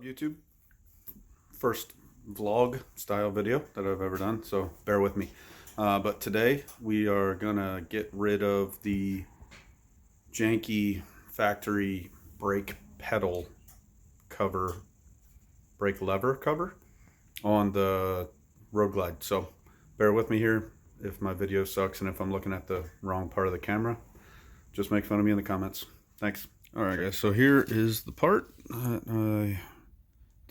YouTube? First vlog style video that I've ever done, so bear with me. But today we are gonna get rid of the janky factory brake pedal cover, brake lever cover on the Road Glide. So bear with me here if my video sucks and if I'm looking at the wrong part of the camera. Just make fun of me in the comments. Thanks. Alright guys, so here is the part that I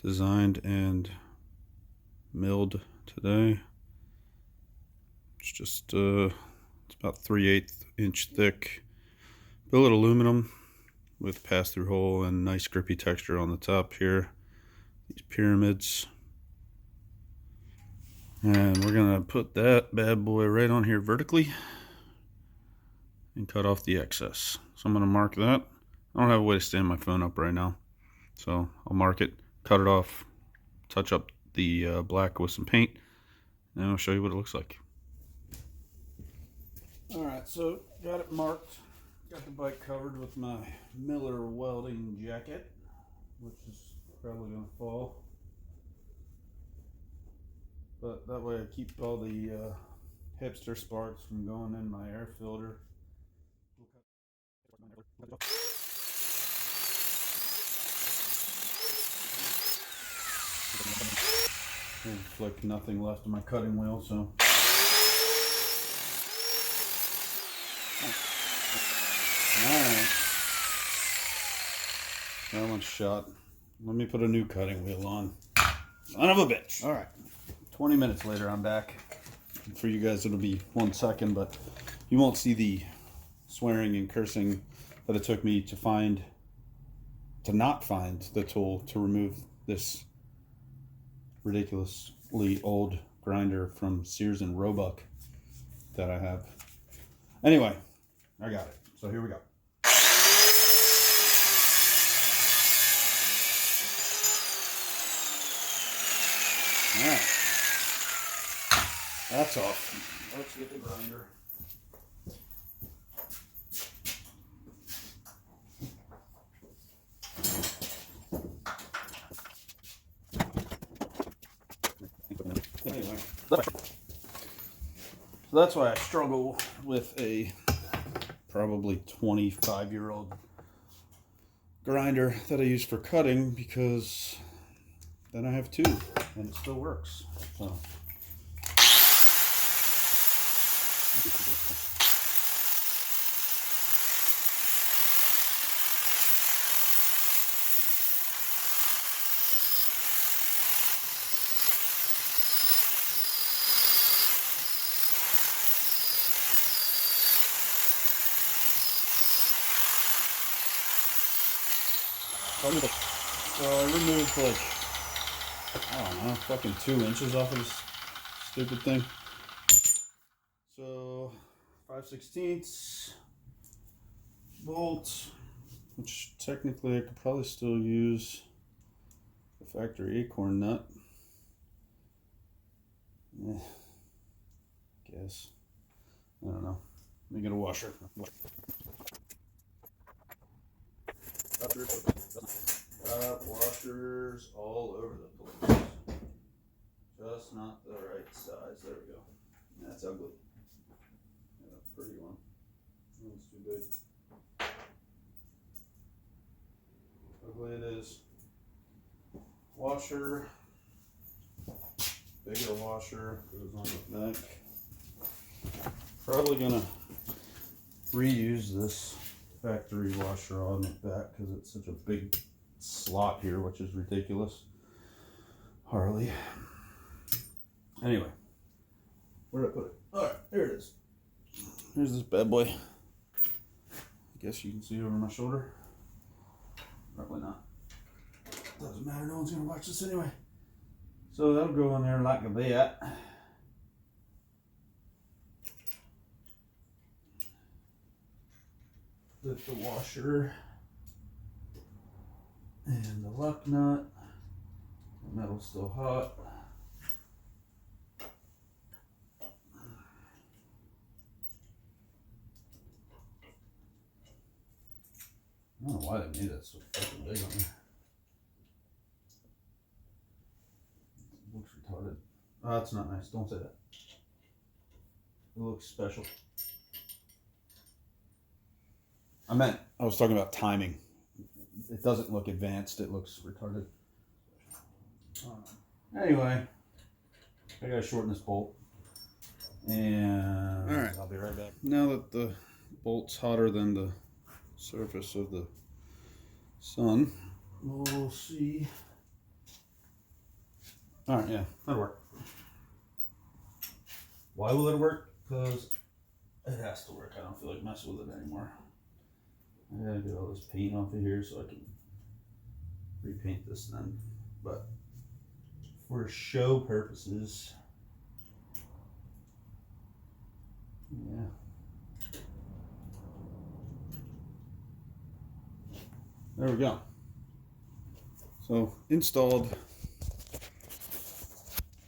designed and milled today. It's just it's about 3/8 inch thick billet aluminum with pass-through hole and nice grippy texture on the top here. These pyramids. And we're gonna put that bad boy right on here vertically and cut off the excess. So I'm gonna mark that. I don't have a way to stand my phone up right now, so I'll mark it, cut it off, touch up the black with some paint, and I'll show you what it looks like. Alright, so got it marked. Got the bike covered with my Miller welding jacket, which is probably going to fall. But that way I keep all the hipster sparks from going in my air filter. There's like nothing left of my cutting wheel, so. Alright. That one's shot. Let me put a new cutting wheel on. Son of a bitch. Alright. 20 minutes later, I'm back. For you guys, it'll be 1 second, but you won't see the swearing and cursing that it took me to not find the tool to remove this ridiculously old grinder from Sears and Roebuck that I have. Anyway, I got it. So here we go. All right. That's off. Let's get the grinder. Anyway, so that's why I struggle with a probably 25-year-old grinder that I use for cutting, because then I have two and it still works. So. So I removed like, I don't know, fucking 2 inches off of this stupid thing. So 5/16 bolt, which technically I could probably still use the factory acorn nut. Guess. I don't know. Let me get a washer. Washers all over the place. Just not the right size. There we go. That's ugly. Yeah, that's a pretty one. That one's too big. Ugly it is. Washer. Bigger washer goes on the back. Probably gonna reuse this factory washer on the back because it's such a big slot here, which is ridiculous. Harley. Anyway, where did I put it? Alright, there it is. Here's this bad boy. I guess you can see over my shoulder. Probably not. Doesn't matter, no one's gonna watch this anyway. So that'll go in there like that. With the washer and the luck nut. The metal's still hot. I don't know why they made that so fucking big on me. retarded. That's not nice. Don't say that. It looks special. I was talking about timing. It doesn't look advanced. It looks retarded. Anyway, I gotta shorten this bolt. And Alright, I'll be right back. Now that the bolt's hotter than the surface of the sun, we'll see. Alright, yeah, that'll work. Why will it work? Because it has to work. I don't feel like messing with it anymore. I gotta get all this paint off of here so I can repaint this then. But for show purposes, yeah. There we go. So installed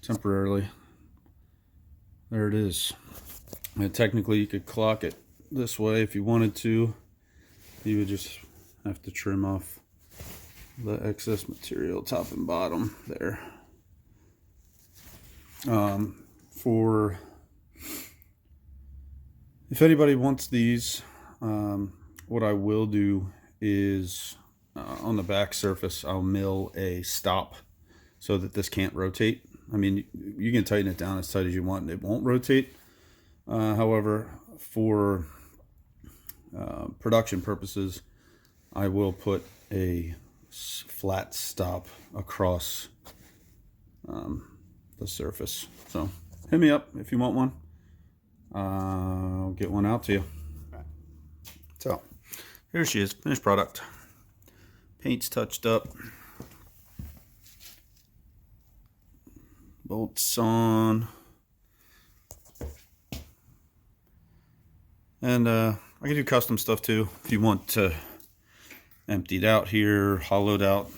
temporarily. There it is. And technically you could clock it this way if you wanted to. You would just have to trim off the excess material top and bottom there. For if anybody wants these, what I will do is on the back surface I'll mill a stop so that this can't rotate. I mean, you can tighten it down as tight as you want and it won't rotate. However, for production purposes, I will put a flat stop across the surface. So hit me up if you want one. I'll get one out to you. So here she is, finished product. Paint's touched up. Bolts on. And I can do custom stuff too if you want to emptied out here, hollowed out,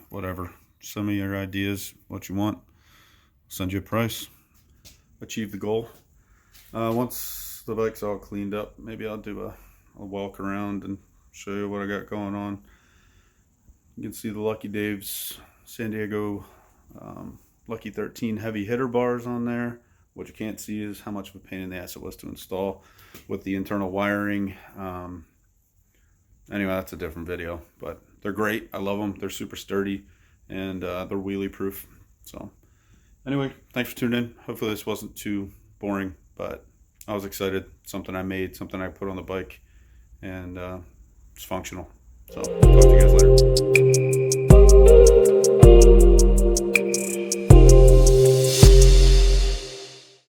whatever. Some of your ideas, what you want. Send you a price. Achieve the goal. Once the bike's all cleaned up, maybe I'll do a walk around and show you what I got going on. You can see the Lucky Dave's San Diego Lucky 13 heavy hitter bars on there. What you can't see is how much of a pain in the ass it was to install with the internal wiring. Anyway, that's a different video, but they're great. I love them. They're super sturdy and they're wheelie proof. So anyway, thanks for tuning in. Hopefully this wasn't too boring, but I was excited. Something I made, something I put on the bike, and it's functional. So talk to you guys later.